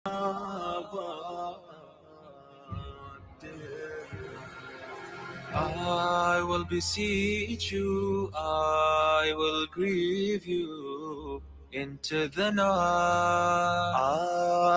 I will beseech you, I will grieve you into the night.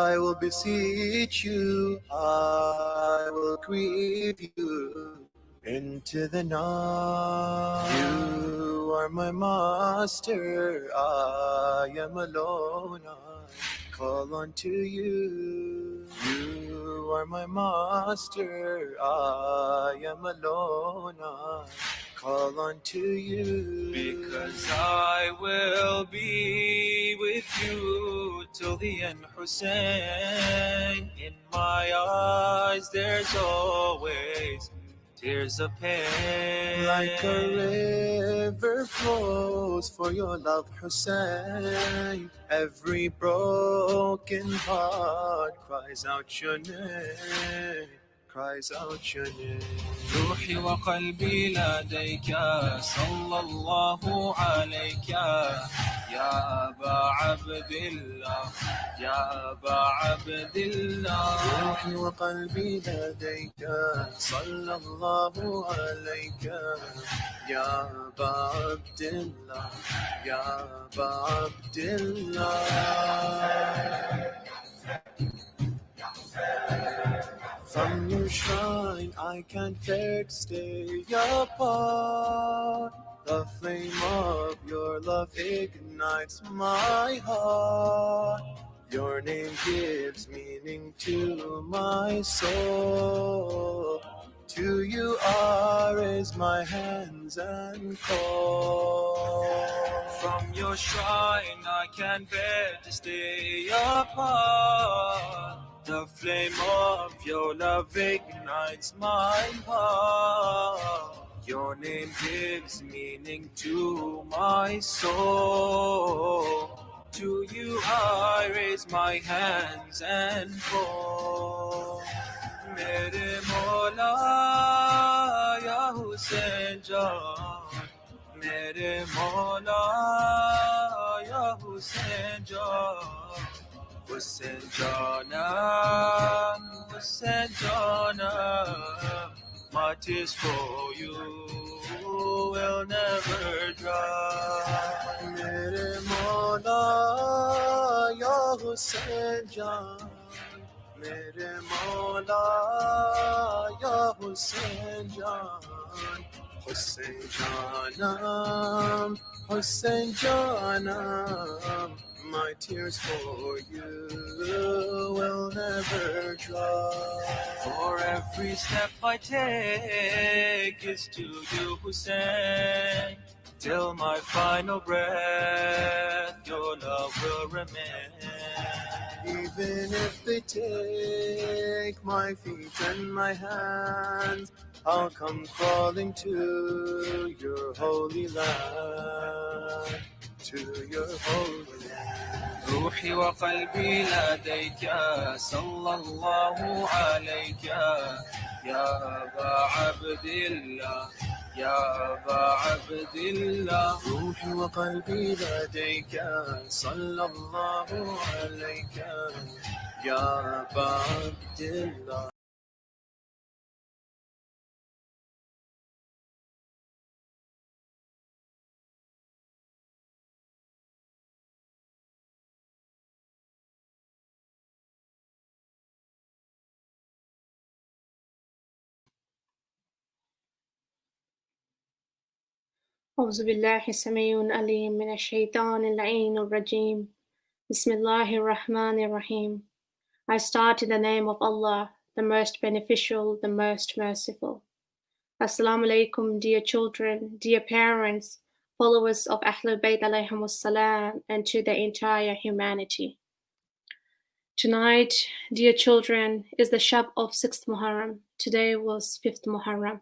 I will beseech you, I will grieve you into the night. You are my master, I am alone, I call unto you. You are my master, I am alone, I call unto you. Because I will be with you till the end, Hussein. In my eyes there's always tears of pain. Like a river flows for your love, Hussein. Every broken heart cries out your name, cries out your name. روحي وقلبي لديك صلى الله عليك يا أبا عبد الله يا أبا عبد الله. روحي وقلبي لديك صلى الله عليك يا أبا عبد الله يا أبا عبد الله. From your shrine I can't bear to stay apart. The flame of your love ignites my heart. Your name gives meaning to my soul. To you I raise my hands and call. From your shrine I can't bear to stay apart. The flame of your love ignites my heart. Your name gives meaning to my soul. To you I raise my hands and call. Mere Mola ya Hussein Jaan, Mere Mola ya Hussein Jaan. Hussein Janam, Hussein Janam, my tears for you will never dry. Mere Mola ya Hussein Jaan, Mere Mola ya Hussein Jaan. Hussein Janam, Hussein Janam, my tears for you will never dry. For every step I take is to you, Hussein. Till my final breath, your love will remain. Even if they take my feet and my hands, I'll come crawling to your holy land, to your holy land. روحي وقلبي لديك صلى الله عليك يا أبا عبد الله يا أبا عبد الله. روحي وقلبي لديك صلى الله عليك يا أبا عبد الله. أعوذ بالله السميع العليم من الشيطان اللعين الرجيم. بسم الله الرحمن الرحيم. I start in the name of Allah, the most beneficial, the most merciful. Assalamu alaikum, dear children, dear parents, followers of Ahlul Bayt alayhimus salam, and to the entire humanity. Tonight, dear children, is the Shab of 6th Muharram. Today was 5th Muharram.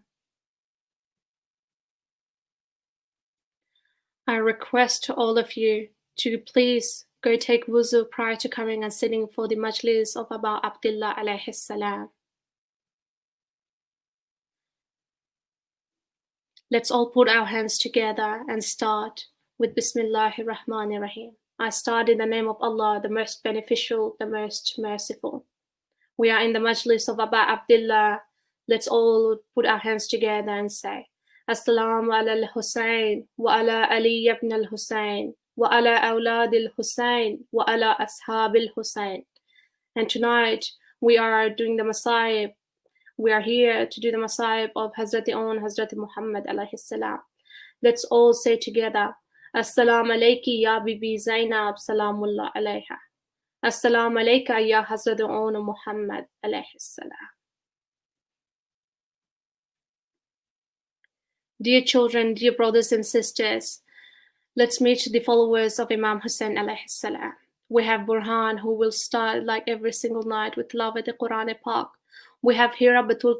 I request to all of you to please go take wuzu prior to coming and sitting for the Majlis of Abu Abdullah alayhi salam. Let's all put our hands together and start with Bismillahir Rahmanir Rahim. I start in the name of Allah, the most beneficial, the most merciful. We are in the Majlis of Aba Abdullah. Let's all put our hands together and say, Assalamu ala al-Hussain, wa ala Ali ibn al-Hussain, wa ala awlad al-Hussain, wa ala ashab al-Hussain. And tonight, we are doing the Masayib. We are here to do the Masayib of Hazrat Aun, Hazrat Muhammad alayhi salam. Let's all say together, Assalamu alayki ya Bibi Zainab, salamullah alayha. Assalamu alayka ya Hazrat Aun and Muhammad alayhi salam. Dear children, dear brothers and sisters, let's meet the followers of Imam Hussain alayhi salam. We have Burhan, who will start like every single night with love at the Quran Pak. We have Hira Batul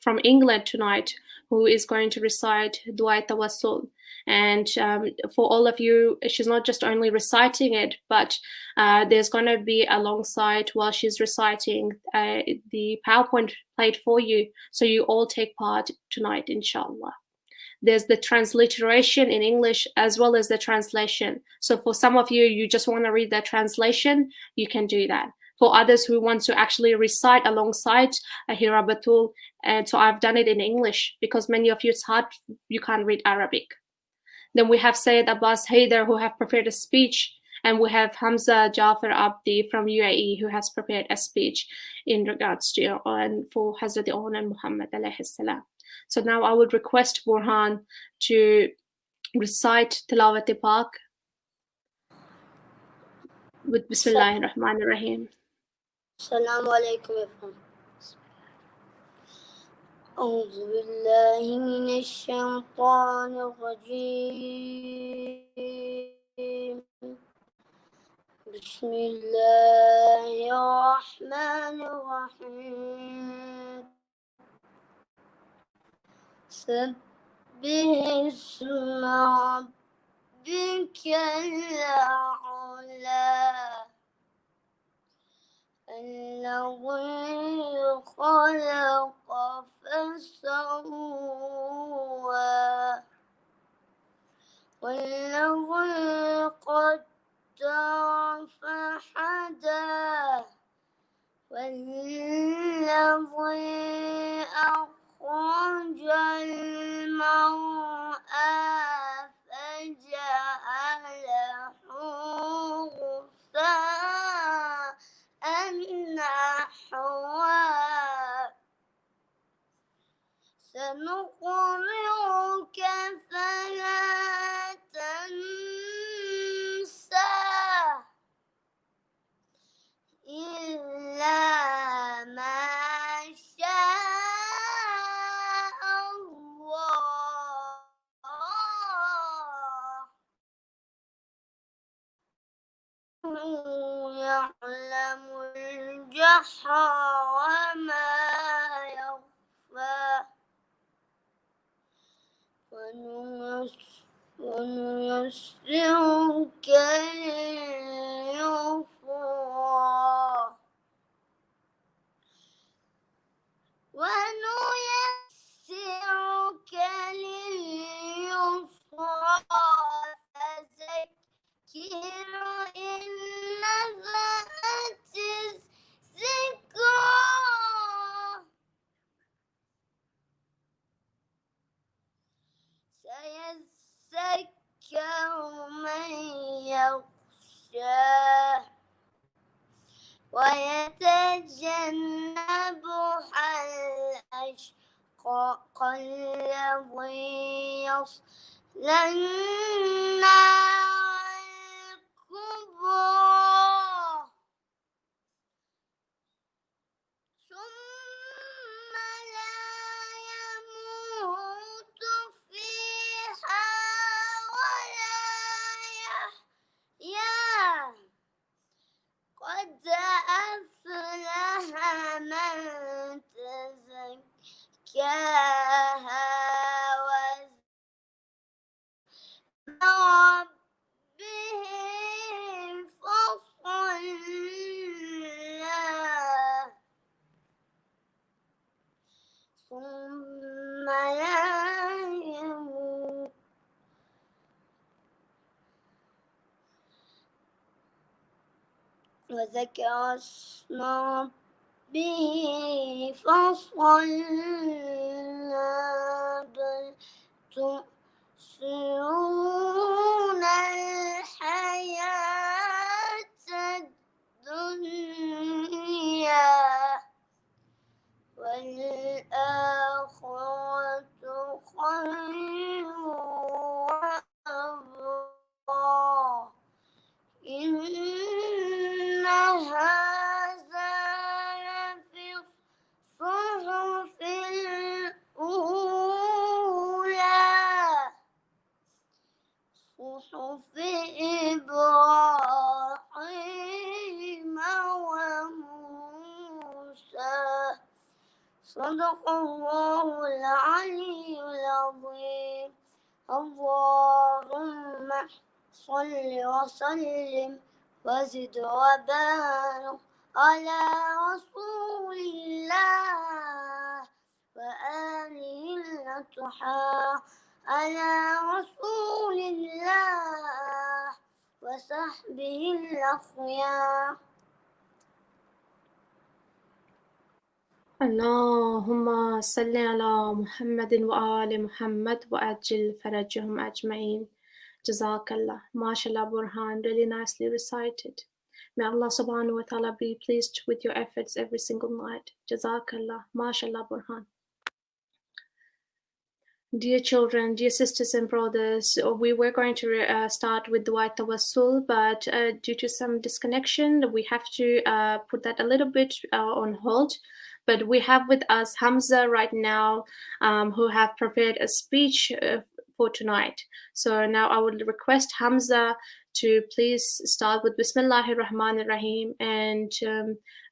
from England tonight, who is going to recite Dua Tawassul. And for all of you, she's not just only reciting it, but there's going to be alongside while she's reciting the PowerPoint played for you. So you all take part tonight, inshallah. There's the transliteration in English as well as the translation. So for some of you, you just want to read the translation, you can do that. For others who want to actually recite alongside Hira Batul, and so I've done it in English because many of you, it's hard, you can't read Arabic. Then we have Sayyid Abbas Haider, who have prepared a speech, and we have Hamza Jafar Abdi from UAE, who has prepared a speech in regards to and for Hazrat Aun and Muhammad alayhi salam. So now I would request Burhan to recite Tilawat Pak with Bismillahir Rahmanir Rahim. Assalamu alaikum everyone. أعوذ بالله من الشيطان الرجيم بسم الله الرحمن الرحيم سبح اسم ربك الأعلى الذي خلق فسوى والذي قدر فهدى والذي أخرج المرعى فجعله غثاء نحوا سنقرئك فلا تنسى إلا ما شاء الله يعلم الجهر وما يخفى ونيسرك لليسرى ونيسرك لليسرى فذكر إن نفعت الذكرى سيذكر من يخشى ويتجنبها الأشقى الذي يصلى النار الكبرى ثم لا يموت فيها ولا يحيا قد أفلح من تزكاها وذكر ربه وذكر اسم ربه فصلى بل تؤثرون الحياة الدنيا والآخرة خير وأبقى إن هذا لفي الصحف الأولى صحف إبراهيم وموسى صدق الله العلي العظيم. اللهم صل وسلم وزد وبارك على رسول الله وآله الأطهار على رسول الله وصحبه الأخيار. اللهم صل على محمد وآل محمد وأجل فرجهم أجمعين. Jazakallah. MashaAllah Burhan, really nicely recited. May Allah subhanahu wa ta'ala be pleased with your efforts every single night. Jazakallah. MashaAllah Burhan. Dear children, dear sisters and brothers, we were going to start with Dua Tawassul, but due to some disconnection, we have to put that a little bit on hold. But we have with us Hamza right now, who have prepared a speech for tonight. So now I would request Hamza to please start with Bismillahir Rahmanir Rahim, and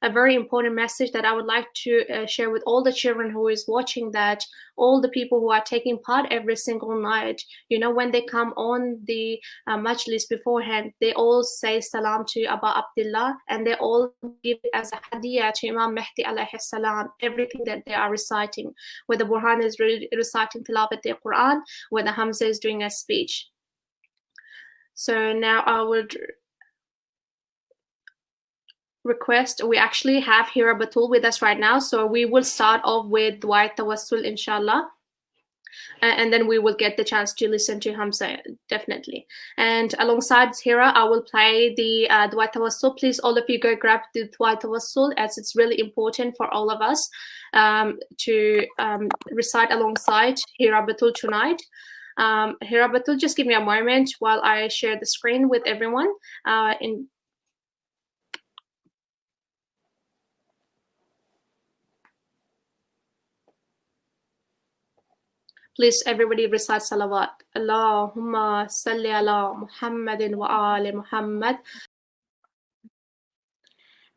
a very important message that I would like to share with all the children who is watching, that all the people who are taking part every single night, you know, when they come on the Majlis beforehand, they all say salam to Aba Abdullah, and they all give it as a hadiyah to Imam Mehdi alayhi salam, everything that they are reciting, whether Burhan is reciting Tilawat al-Quran, whether Hamza is doing a speech. So now I would request, we actually have Hira Batul with us right now, so we will start off with Dua Tawassul inshallah, and then we will get the chance to listen to Hamza, definitely. And alongside Hira, I will play the Dua Tawassul. Please, all of you, go grab the Dua Tawassul, as it's really important for all of us to recite alongside Hira Batul tonight. Hira Batul, just give me a moment while I share the screen with everyone. Please, everybody recite salawat. Allahumma salli ala Muhammadin wa ali Muhammad.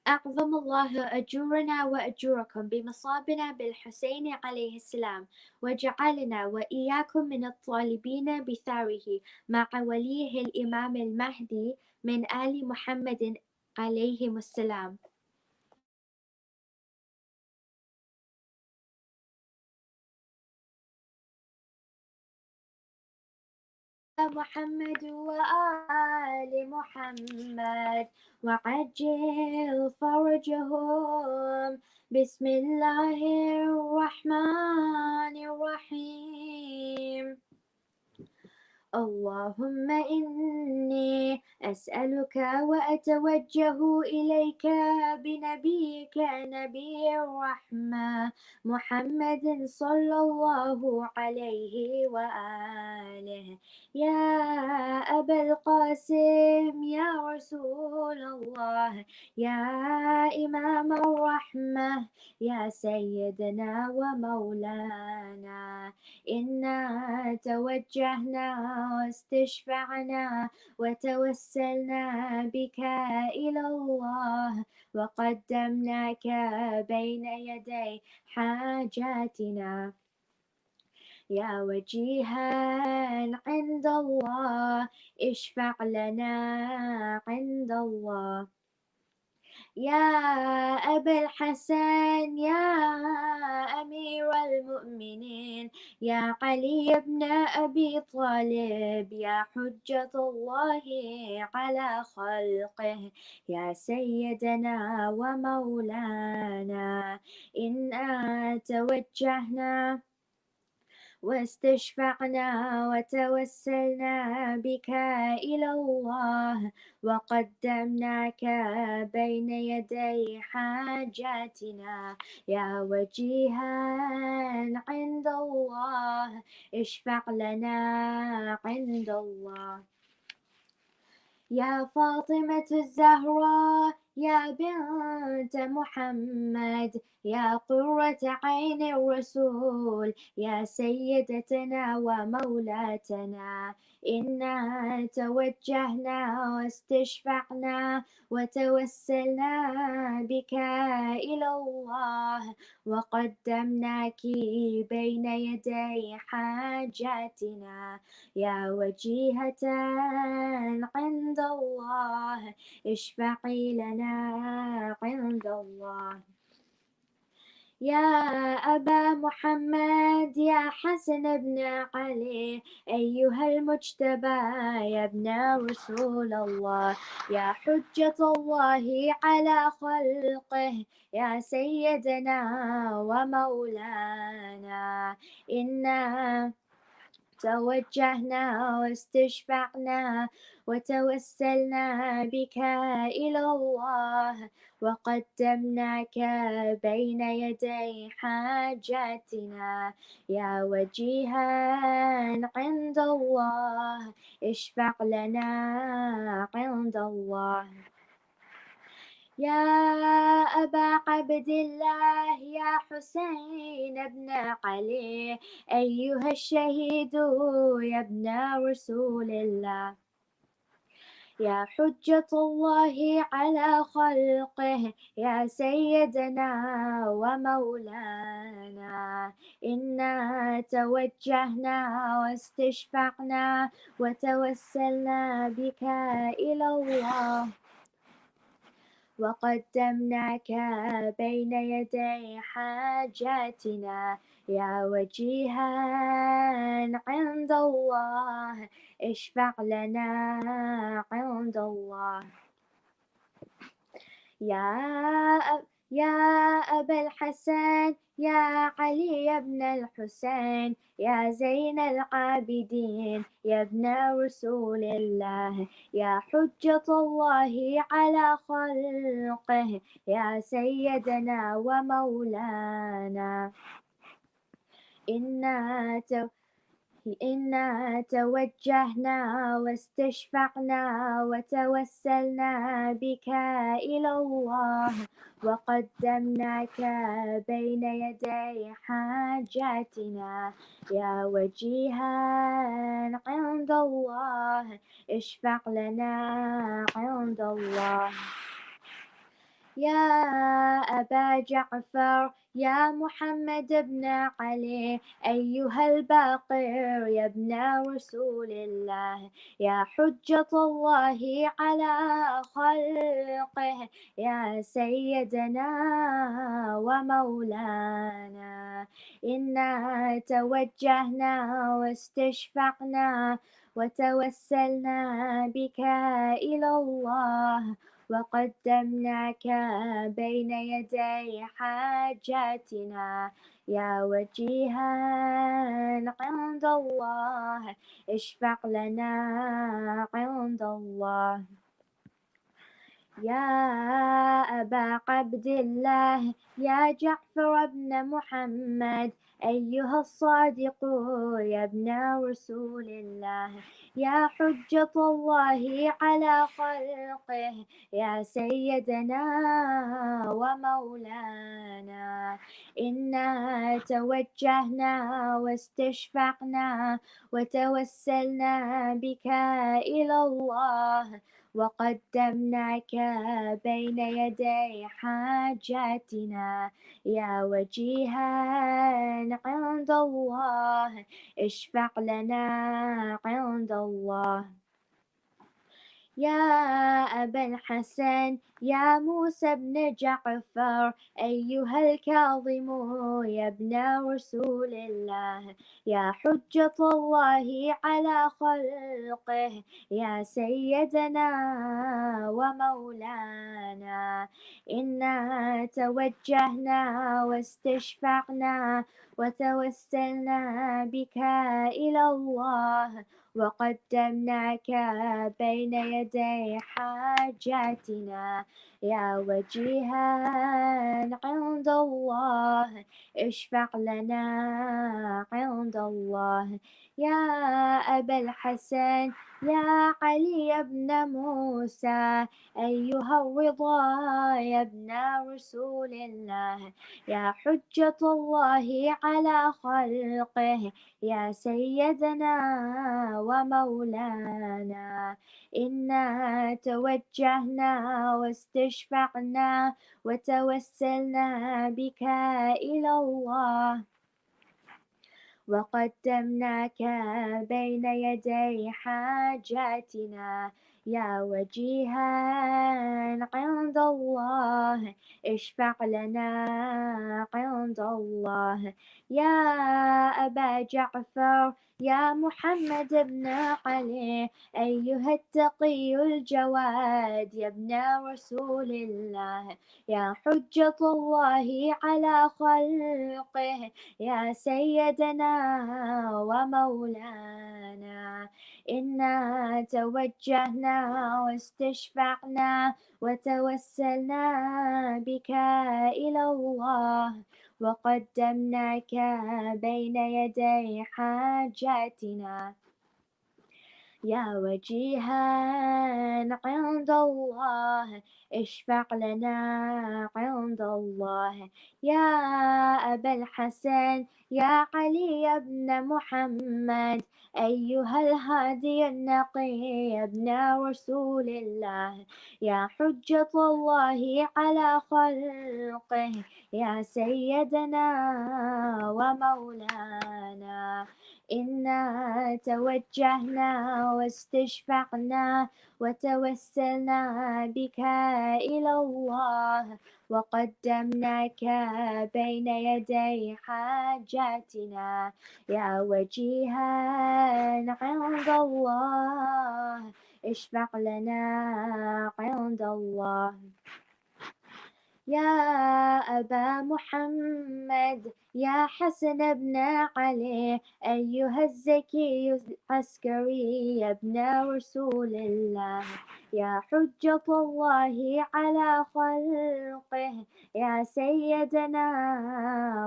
أعظم الله أجورنا وأجوركم بمصابنا بالحسين عليه السلام، وجعلنا وإياكم من الطالبين بثاره مع وليه الإمام المهدي من آل محمد عليهم السلام. محمد وآل محمد وعجل فرجهم. بسم الله الرحمن الرحيم. اللهم إني أسألك وأتوجه إليك بنبيك نبي الرحمة محمد صلى الله عليه وآله، يا أبا القاسم يا رسول الله، يا إمام الرحمة، يا سيدنا ومولانا، إنا توجهنا واستشفعنا وتوسلنا بك إلى الله، وقدمناك بين يدي حاجاتنا، يا وجيها عند الله اشفع لنا عند الله. يا أبا الحسن يا أمير المؤمنين يا علي بن أبي طالب يا حجة الله على خلقه يا سيدنا ومولانا إنا توجهنا واستشفعنا وتوسلنا بك إلى الله وقدمناك بين يدي حاجاتنا يا وجيها عند الله اشفع لنا عند الله يا فاطمة الزهراء يا بنت محمد يا قرة عين الرسول يا سيدتنا ومولاتنا إنا توجهنا واستشفعنا وتوسلنا بك إلى الله وقدمناك بين يدي حاجاتنا يا وجيهة عند الله اشفعي لنا عند الله يا أبا محمد يا حسن بن علي أيها المجتبى يا ابن رسول الله يا حجة الله على خلقه يا سيدنا ومولانا إنا توجهنا واستشفعنا وتوسلنا بك إلى الله وقدمناك بين يدي حاجاتنا يا وجيها عند الله اشفع لنا عند الله يا أبا عبد الله يا حسين بن علي أيها الشهيد يا ابن رسول الله يا حجة الله على خلقه يا سيدنا ومولانا إنا توجهنا واستشفعنا وتوسلنا بك إلى الله وقدمناك بين يدي حاجاتنا يا وجيها عند الله اشفع لنا عند الله يا أبا الحسن يا علي بن الحسين يا زين العابدين يا ابن رسول الله يا حجة الله على خلقه يا سيدنا ومولانا إنا توجهنا واستشفعنا وتوسلنا بك إلى الله وقدمناك بين يدي حاجاتنا يا وجيها عند الله اشفع لنا عند الله يا أبا جعفر يا محمد بن علي أيها الباقر يا ابن رسول الله يا حجة الله على خلقه يا سيدنا ومولانا إنا توجهنا واستشفعنا وتوسلنا بك إلى الله وقدمناك بين يدي حاجاتنا يا وجيها عند الله اشفع لنا عند الله يا أبا عبد الله يا جعفر بن محمد أيها الصادق يا ابن رسول الله يا حجة الله على خلقه يا سيدنا ومولانا إنا توجهنا واستشفعنا وتوسلنا بك إلى الله وقدمناك بين يدي حاجاتنا يا وجيها عند الله اشفع لنا عند الله يا أبا الحسن يا موسى بن جعفر أيها الكاظم يا ابن رسول الله يا حجة الله على خلقه يا سيدنا ومولانا إنا توجهنا واستشفعنا وتوسلنا بك إلى الله وقدمناك بين يدي حاجاتنا يا وجيها عند الله اشفع لنا عند الله يا أبا الحسن يا علي بن موسى أيها الرضا يا ابن رسول الله يا حجة الله على خلقه يا سيدنا ومولانا إنا توجهنا واستشفعنا وتوسلنا بك إلى الله وقدمناك بين يدي حاجاتنا يا وجيها عند الله اشفع لنا عند الله يا أبا جعفر يا محمد بن علي أيها التقي الجواد يا ابن رسول الله يا حجة الله على خلقه يا سيدنا ومولانا إنا توجهنا واستشفعنا وتوسلنا بك إلى الله وقدمناك بين يدي حاجاتنا يا وجيها عند الله اشفع لنا عند الله يا أبا الحسن يا علي بن محمد أيها الهادي النقي يا ابن رسول الله يا حجة الله على خلقه يا سيدنا ومولانا إنا توجهنا واستشفعنا وتوسلنا بك إلى الله وقدمناك بين يدي حاجاتنا يا وجيها عند الله اشفع لنا عند الله يا أبا محمد يا حسن بن علي أيها الزكي العسكري يا ابن رسول الله يا حجة الله على خلقه يا سيدنا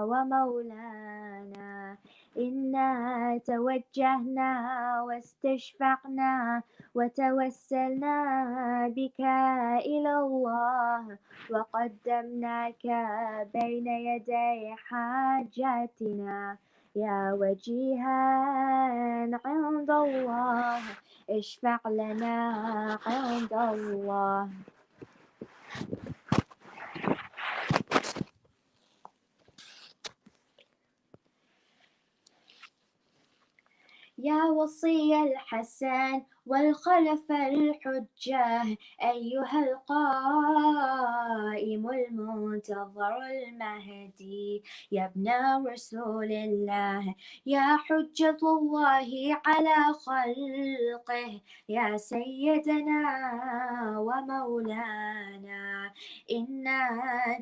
ومولانا إنا توجهنا واستشفعنا وتوسلنا بك إلى الله وقدمناك بين يدي حاجاتنا يا وجيها عند الله اشفع لنا عند الله يا وصي الحسن والخلف الحجة أيها القائم المنتظر المهدي يا ابن رسول الله يا حجة الله على خلقه يا سيدنا ومولانا إنا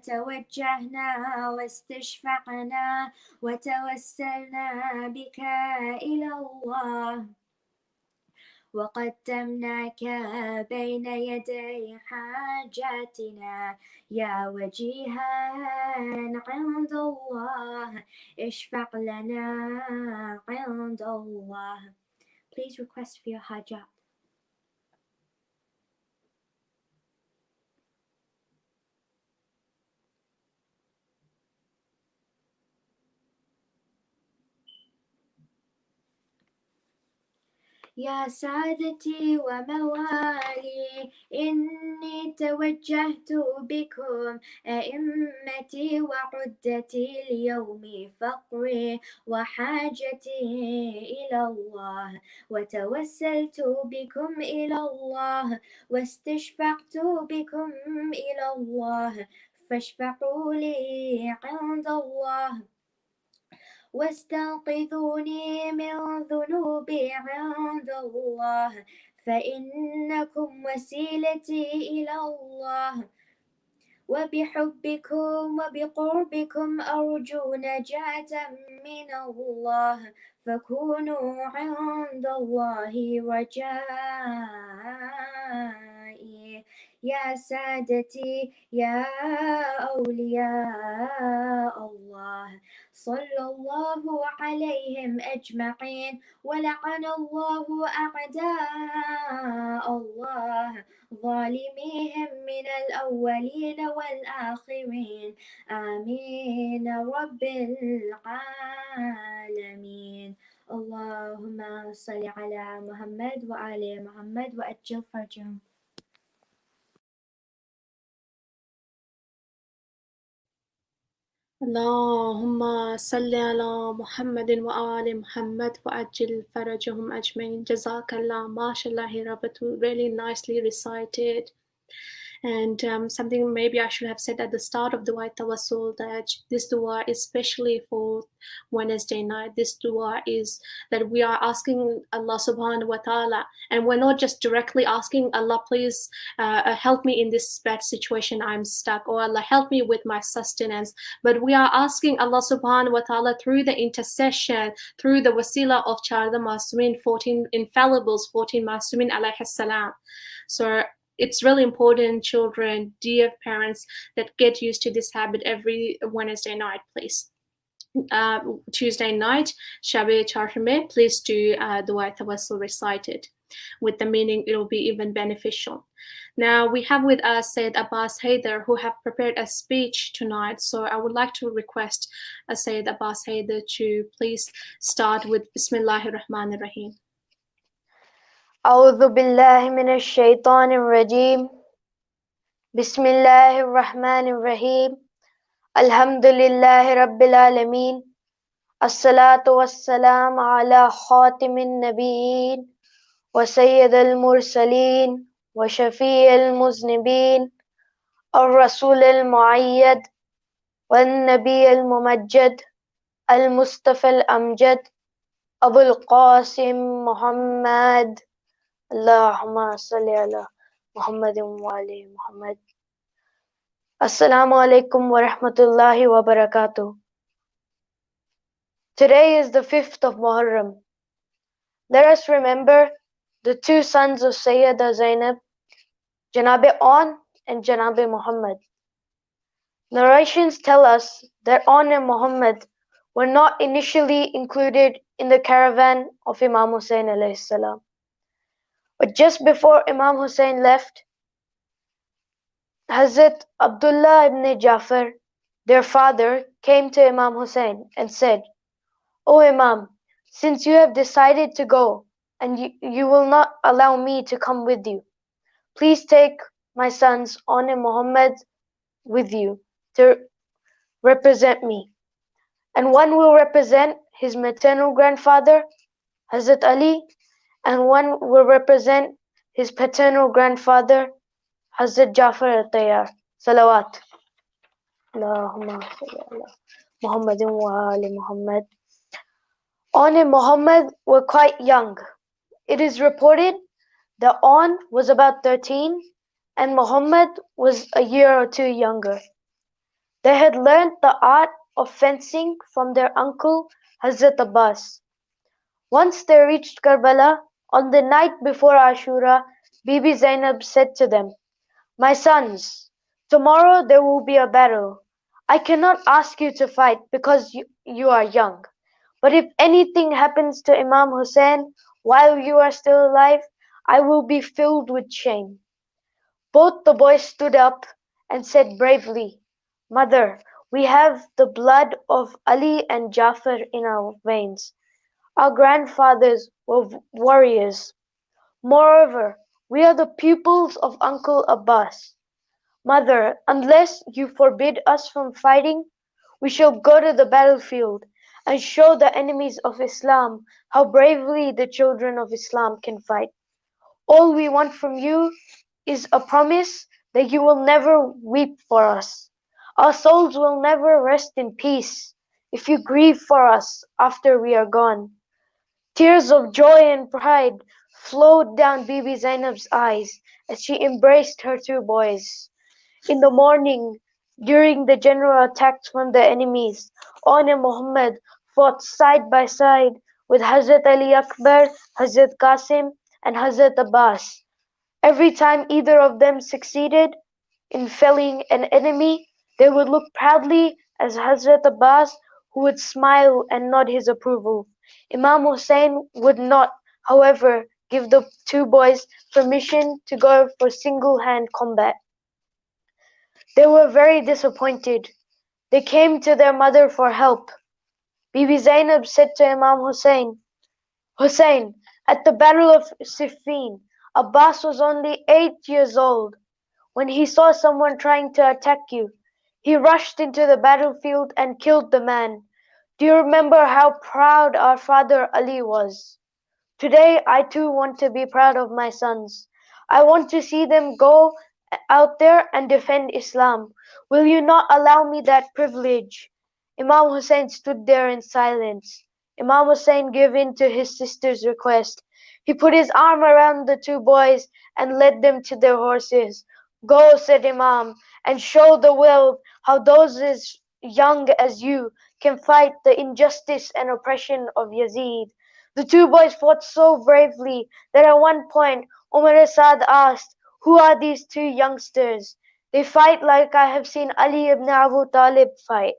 توجهنا واستشفعنا وتوسلنا بك إلى الله وقدمناك بين يدي حاجاتنا يا وجيها عند الله اشفع لنا عند الله. Please request for your hajat. يا سادتي وموالي إني توجهت بكم أئمتي وعدتي اليوم فقري وحاجتي إلى الله وتوسلت بكم إلى الله واستشفعت بكم إلى الله فاشفعوا لي عند الله واستنقذوني من ذنوبي عند الله فإنكم وسيلتي إلى الله وبحبكم وبقربكم أرجو نجاة من الله فكونوا عند الله رجائي يا سادتي يا أولياء الله صلى الله عليهم أجمعين ولعن الله أعداء الله ظالميهم من الأولين والآخرين آمين رب العالمين اللهم صل على محمد وآل محمد وأجل فرجهم. اللهم صل على محمد وآل محمد وأجل فرجهم أجمعين. Jazakallah, mashallah, Hirabatu, really nicely recited. And something maybe I should have said at the start of Dua Tawassul, that this dua is especially for Wednesday night. This dua is that we are asking Allah subhanahu wa ta'ala, and we're not just directly asking Allah, please help me in this bad situation I'm stuck, or Allah help me with my sustenance, but we are asking Allah subhanahu wa ta'ala through the intercession, through the wasila of Charda Masumin, 14 infallibles, 14 Masumin alayhi salam. So it's really important, children, dear parents, that get used to this habit every Wednesday night, please. Tuesday night, Shabi Charhame, please do Dua Tawassul recited. With the meaning, it will be even beneficial. Now we have with us Sayyid Abbas Haider, who have prepared a speech tonight. So I would like to request Sayyid Abbas Haider to please start with Bismillahir Rahmanir Rahim. أعوذ بالله من الشيطان الرجيم بسم الله الرحمن الرحيم الحمد لله رب العالمين الصلاة والسلام على خاتم النبيين وسيد المرسلين وشفيع المذنبين الرسول المؤيد والنبي الممجد المصطفى الأمجد أبو القاسم محمد اللهم صل على محمد وآل محمد. Assalamu alaikum wa rahmatullahi wa barakatuh. Today is the 5th of Muharram. Let us remember the two sons of Sayyida Zainab, Janabe Aun and Janabe Muhammad. Narrations tell us that Aun and Muhammad were not initially included in the caravan of Imam Hussain alayhi salam. But just before Imam Hussain left, Hazrat Abdullah ibn Jafar, their father, came to Imam Hussain and said, "O Imam, since you have decided to go and you will not allow me to come with you, please take my sons Aun and Muhammad with you to represent me. And one will represent his maternal grandfather, Hazrat Ali, and one will represent his paternal grandfather, Hazrat Jafar al-Tayyar. Salawat. Allahumma salli ala Muhammadin wa ali Muhammad." Aun and Muhammad were quite young. It is reported that Aun was about 13 and Muhammad was a year or two younger. They had learnt the art of fencing from their uncle Hazrat Abbas. Once they reached Karbala, on the night before Ashura, Bibi Zainab said to them, "My sons, tomorrow there will be a battle. I cannot ask you to fight because you are young. But if anything happens to Imam Hussain while you are still alive, I will be filled with shame." Both the boys stood up and said bravely, "Mother, we have the blood of Ali and Jafar in our veins. Our grandfathers were warriors. Moreover, we are the pupils of Uncle Abbas. Mother, unless you forbid us from fighting, we shall go to the battlefield and show the enemies of Islam how bravely the children of Islam can fight. All we want from you is a promise that you will never weep for us. Our souls will never rest in peace if you grieve for us after we are gone. Tears of joy and pride flowed down Bibi Zainab's eyes as she embraced her two boys. In the morning, during the general attacks from the enemies, Aun and Muhammad fought side by side with Hazrat Ali Akbar, Hazrat Qasim, and Hazrat Abbas. Every time either of them succeeded in felling an enemy, they would look proudly at Hazrat Abbas, who would smile and nod his approval. Imam Hussain would not, however, give the two boys permission to go for single-hand combat. They were very disappointed. They came to their mother for help. Bibi Zainab said to Imam Hussain, Hussain, at the battle of Siffin, Abbas was only 8 years old. When he saw someone trying to attack you, he rushed into the battlefield and killed the man. Do you remember how proud our father Ali was? Today I too want to be proud of my sons. I want to see them go out there and defend Islam. Will you not allow me that privilege? Imam Hussain stood there in silence. Imam Hussain gave in to his sister's request. He put his arm around the two boys and led them to their horses. Go, said Imam, and show the world how those as young as you can fight the injustice and oppression of Yazid. The two boys fought so bravely that at one point Umar Saad asked, who are these two youngsters? They fight like I have seen Ali ibn Abu Talib fight.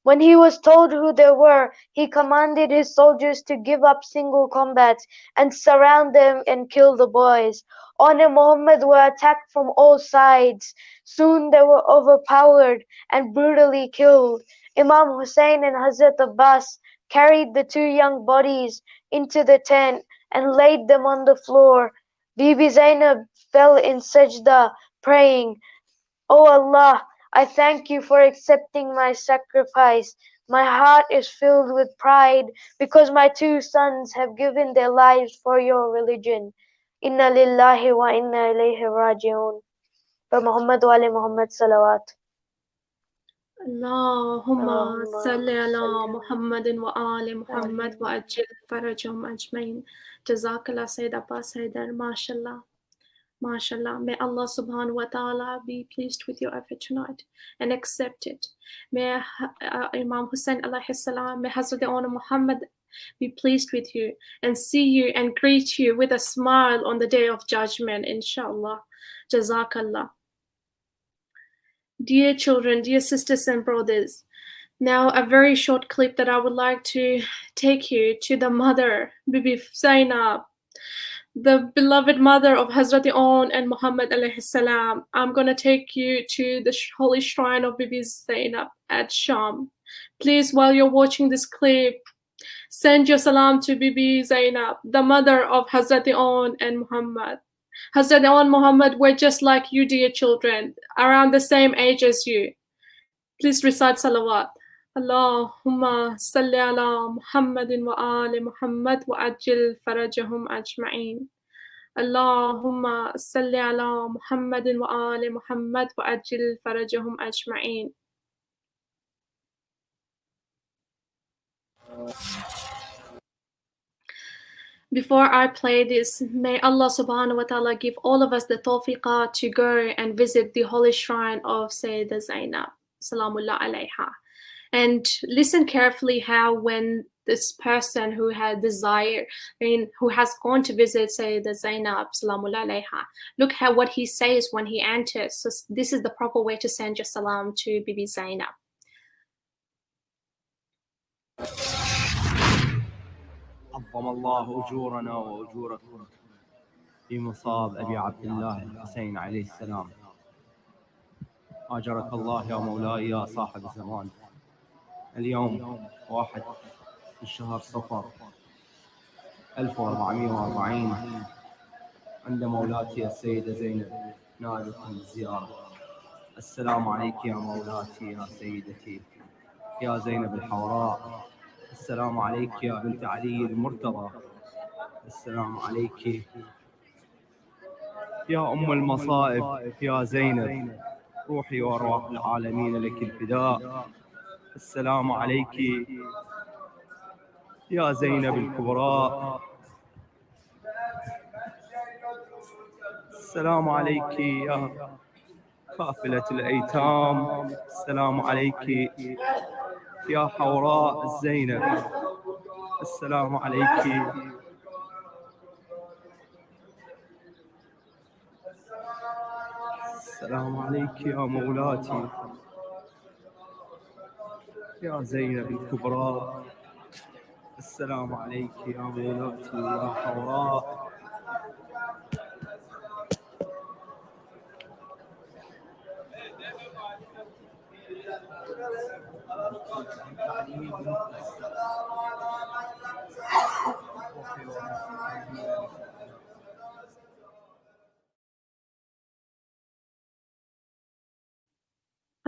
When he was told who they were, he commanded his soldiers to give up single combats and surround them and kill the boys. Aun and Muhammad were attacked from all sides. Soon they were overpowered and brutally killed. Imam Hussain and Hazrat Abbas carried the two young bodies into the tent and laid them on the floor. Bibi Zainab fell in sajda, praying, O Allah, I thank you for accepting my sacrifice. My heart is filled with pride because my two sons have given their lives for your religion. Inna lillahi wa inna ilayhi raji'un. For Muhammad wa ali Muhammad salawat. Allahumma Allahumma salli ala salli Muhammadin wa ali Muhammad wa ala ajil farajhum ajmain. Jazakallah Sayyid Abbas Haidar. MashaAllah. MashaAllah. May Allah subhanahu wa ta'ala be pleased with your effort tonight and accept it. May Imam Hussain alayhi salam, may Hazrat Aun and Muhammad be pleased with you and see you and greet you with a smile on the day of judgment, inshallah. Jazakallah. Dear children, dear sisters and brothers, now a very short clip that I would like to take you to the mother, Bibi Zainab, the beloved mother of Hazrat Aun and Muhammad alayhi salam. I'm going to take you to the holy shrine of Bibi Zainab at Sham. Please, while you're watching this clip, send your salam to Bibi Zainab, the mother of Hazrat Aun and Muhammad. Hazrat Aun and Muhammad were just like you, dear children, around the same age as you. Please recite salawat. Allahumma salli ala Muhammadin wa ali Muhammad wa ajil farajahum ajma'in. Allahumma salli ala Muhammadin wa ali Muhammad wa ajil farajahum ajma'in. Before I play this, may Allah subhanahu wa ta'ala give all of us the tawfiqah to go and visit the holy shrine of Sayyidah Zainab, salamullah alayha. And listen carefully how when this person who had desire, who has gone to visit Sayyidah Zainab, salamullah alayha, look how what he says when he enters. So this is the proper way to send your salam to Bibi Zainab. عظم الله أجورنا وأجوركم في مصاب أبي عبد الله الحسين عليه السلام. أجرك الله يا مولاي يا صاحب الزمان. اليوم 1 في الشهر صفر 1440 عند مولاتي السيدة زينب نادت الزيارة. السلام عليك يا مولاتي يا سيدتي يا زينب الحوراء. السلام عليك يا بنت علي المرتضى. السلام عليك يا أم المصائب يا زينب، روحي وأرواح العالمين لك الفداء. السلام عليك يا زينب الكبرى. السلام عليك يا قافلة الأيتام. السلام عليك يا حوراء الزينب. السلام عليك السلام عليك يا مولاتي يا زينب الكبرى. السلام عليك يا مولاتي يا حوراء.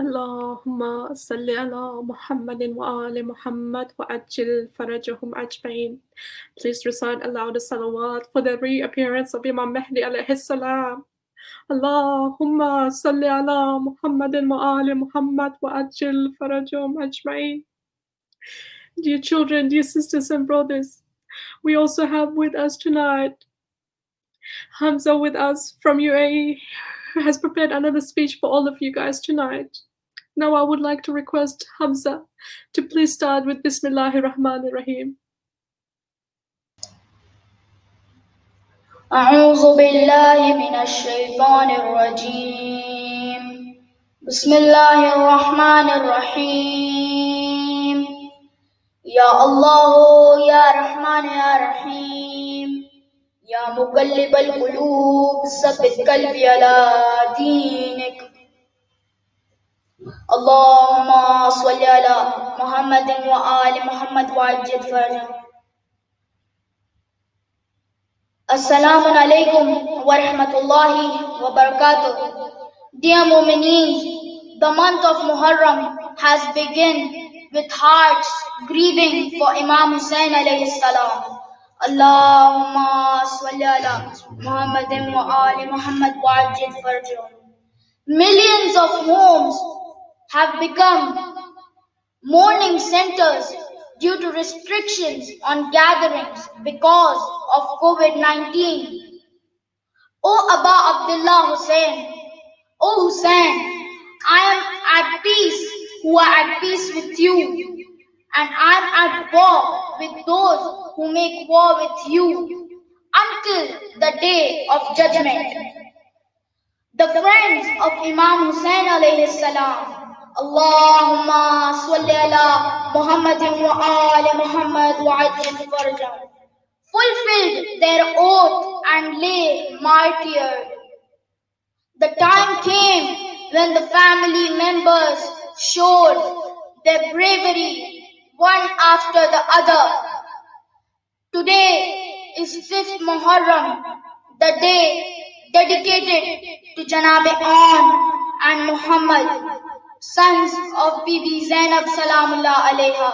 اللهم صل على محمد وآل Muhammad وعجل فرجهم أجمعين. Please recite aloud the salawat for the reappearance of Imam Mehdi alayhi salam. اللهم صل على محمد وآل Muhammad وعجل فرجهم أجمعين. Dear children, dear sisters and brothers, we also have with us tonight Hamza with us from UAE, who has prepared another speech for all of you guys tonight. Now I would like to request Hamza to please start with Bismillahir Rahmanir Rahim. أعوذ بالله من الشيطان الرجيم بسم الله الرحمن الرحيم يا الله يا رحمن يا رحيم يا مقلب القلوب ثبت قلبي على دينك اللهم صل على محمد وآل محمد وعجل فرجهم. Assalamu alaikum wa rahmatullahi wa barakatuh. Dear Mu'mineen, the month of Muharram has begun with hearts grieving for Imam Hussain alayhi salam. Allahumma salli ala Muhammadin wa ali Muhammad wa ajil farjahum. Millions of homes have become mourning centers due to restrictions on gatherings because of COVID-19. O Aba Abdullah Hussain, O Hussain, I am at peace who are at peace with you, and I am at war with those who make war with you until the day of judgment. The friends of Imam Hussain alayhi salam, Allahumma salli ala Muhammadin wa ali Muhammad wa ajil farjahum, fulfilled their oath and lay martyred. The time came when the family members showed their bravery one after the other. Today is 5th Muharram, the day dedicated to Janab Aun and Muhammad, sons of Bibi Zainab Salamullah alayha.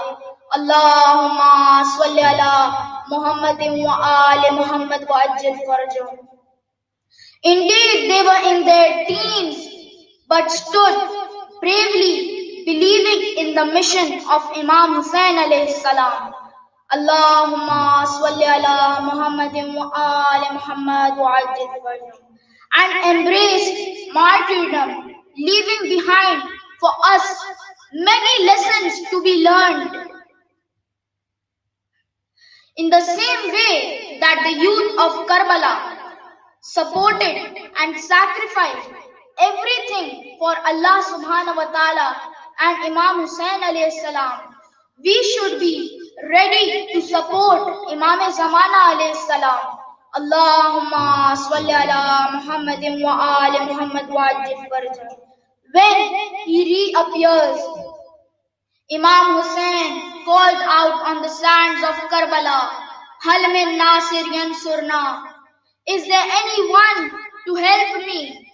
Allahumma salli ala Muhammadin wa ali Muhammad wa ajil farjahum. Indeed, they were in their teens, but stood bravely, believing in the mission of Imam Hussain alayhi salam. Allahumma salli ala Muhammadin wa ali Muhammad wa ajil farjahum. And embraced martyrdom, leaving behind for us many lessons to be learned. In the same way that the youth of Karbala supported and sacrificed everything for Allah subhanahu wa ta'ala and Imam Hussain alayhi salam, we should be ready to support Imam Zamana alayhi salam. Allahumma salli ala Muhammadin wa ali Muhammad wa ajil farjahum. When he reappears, Imam Hussain called out on the sands of Karbala, Hal min nasir yansurna. Is there anyone to help me?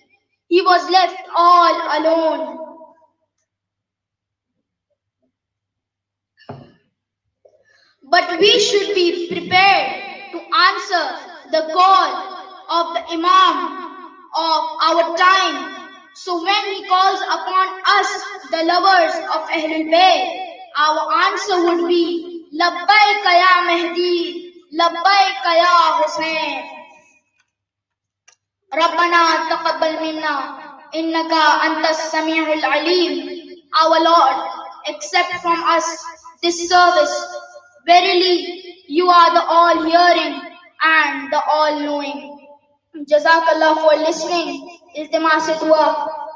He was left all alone. But we should be prepared to answer the call of the Imam of our time. So when he calls upon us, the lovers of Ahlul Bayt, our answer would be Labbaika ya Mehdi, Labbaika ya Hussain. Rabbana taqabbal minna, innaka antas sami'ul alim. Our Lord, accept from us this service. Verily, you are the all-hearing and the all-knowing. Jazakallah for listening. इल्तिमास से दुआ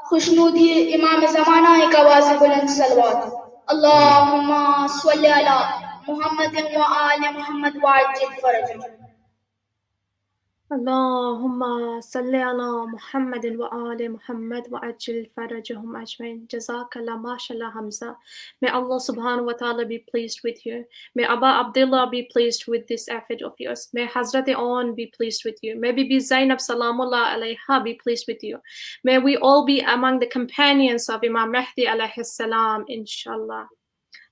खुशनूदी इमाम ज़माना एक आवाज़ बुलंद सलवात अल्लाहुम्मा स्वल्ली अला मुहम्मदिन व आले Muhammad वाजिल फरजहum. Allahumma salli ala Muhammadin wa ali Muhammad wa ajil farajahum ajmain. Jazakallah, mashallah, Hamza. May Allah subhanahu wa ta'ala be pleased with you. May Abba Abdullah be pleased with this effort of yours. May Hazrat Aun be pleased with you. May Bibi Zainab salamullah alayha be pleased with you. May we all be among the companions of Imam Mahdi alayhi salam, inshallah.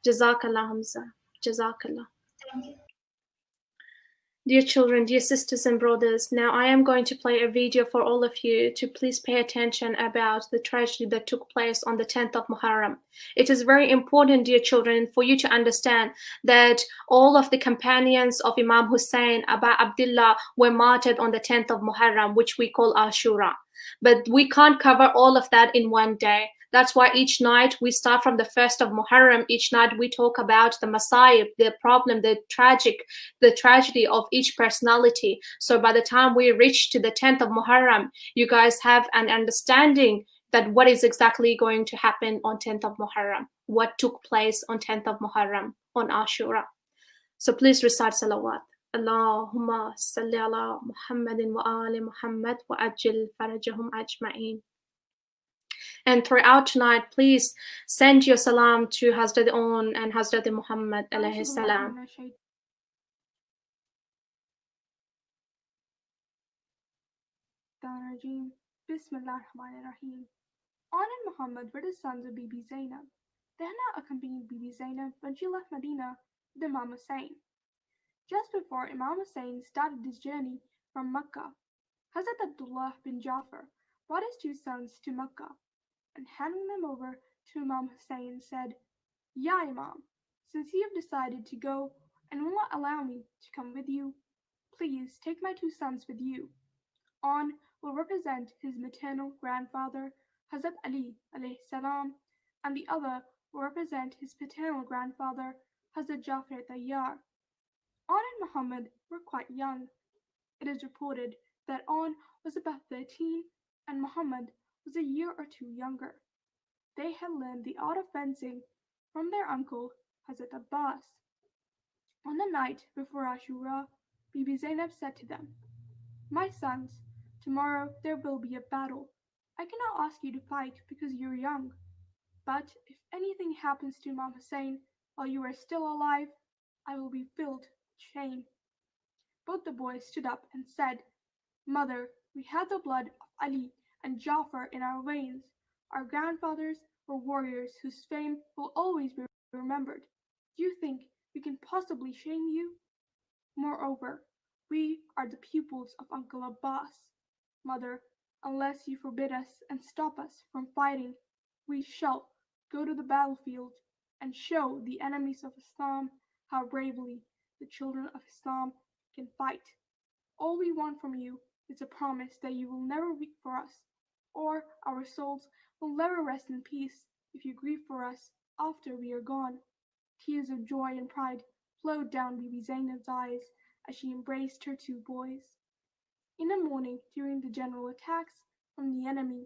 Jazakallah, Hamza. Jazakallah. Dear children, dear sisters and brothers, now I am going to play a video for all of you to please pay attention about the tragedy that took place on the 10th of Muharram. It is very important, dear children, for you to understand that all of the companions of Imam Hussain, Abba Abdullah, were martyred on the 10th of Muharram, which we call Ashura. But we can't cover all of that in one day. That's why each night we start from the 1st of Muharram. Each night we talk about the Masa'ib, the problem, the tragedy of each personality. So by the time we reach to the 10th of Muharram, you guys have an understanding that what is exactly going to happen on 10th of Muharram, what took place on 10th of Muharram, on Ashura. So please recite salawat. Allahumma salli ala Muhammadin wa ali Muhammad wa ajil farajahum ajma'in. And throughout tonight, please send your salam to Hazrat Aun and Hazrat Muhammad alayhi salam. Bismillahirrahmanirrahim. Aun and Muhammad were the sons of Bibi Zainab. Tehna accompanied Bibi Zainab when she left Medina with Imam Hussain. Just before Imam Hussain started his journey from Mecca, Hazrat Abdullah bin Jafar brought his two sons to Mecca and handing them over to Imam Hussain said, Ya Imam, since you have decided to go and will not allow me to come with you, please take my two sons with you. Aun will represent his maternal grandfather, Hazrat Ali alayhi salam, and the other will represent his paternal grandfather, Hazrat Jafar Tayyar. Aun and Muhammad were quite young. It is reported that Aun was about 13 and Muhammad was a year or two younger. They had learned the art of fencing from their uncle, Hazrat Abbas. On the night before Ashura, Bibi Zainab said to them, My sons, tomorrow there will be a battle. I cannot ask you to fight because you're young. But if anything happens to Imam Hussain while you are still alive, I will be filled with shame. Both the boys stood up and said, Mother, we have the blood of Ali and Jafar in our veins. Our grandfathers were warriors whose fame will always be remembered. Do you think we can possibly shame you? Moreover, we are the pupils of Uncle Abbas. Mother, unless you forbid us and stop us from fighting, we shall go to the battlefield and show the enemies of Islam how bravely the children of Islam can fight. All we want from you is a promise that you will never weep for us, or our souls will never rest in peace if you grieve for us after we are gone. Tears of joy and pride flowed down Bibi Zainab's eyes as she embraced her two boys. In the morning, during the general attacks from the enemy,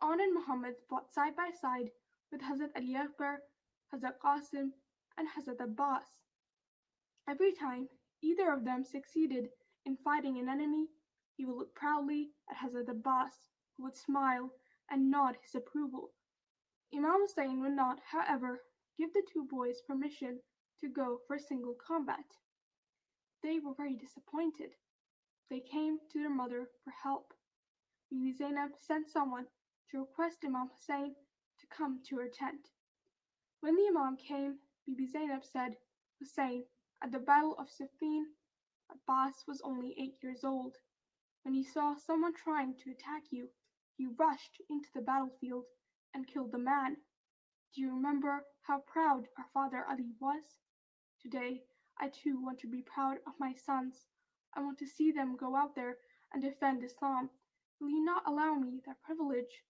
Aun and Muhammad fought side by side with Hazrat Ali Akbar, Hazrat Qasim, and Hazrat Abbas. Every time either of them succeeded in fighting an enemy, he would look proudly at Hazrat Abbas, who would smile and nod his approval. Imam Hussain would not, however, give the two boys permission to go for single combat. They were very disappointed. They came to their mother for help. Bibi Zainab sent someone to request Imam Hussain to come to her tent. When the Imam came, Bibi Zainab said, Hussain, at the Battle of Siffin, Abbas was only 8 years old. When he saw someone trying to attack you, he rushed into the battlefield and killed the man. Do you remember how proud our father Ali was? Today, I too want to be proud of my sons. I want to see them go out there and defend Islam. Will you not allow me that privilege?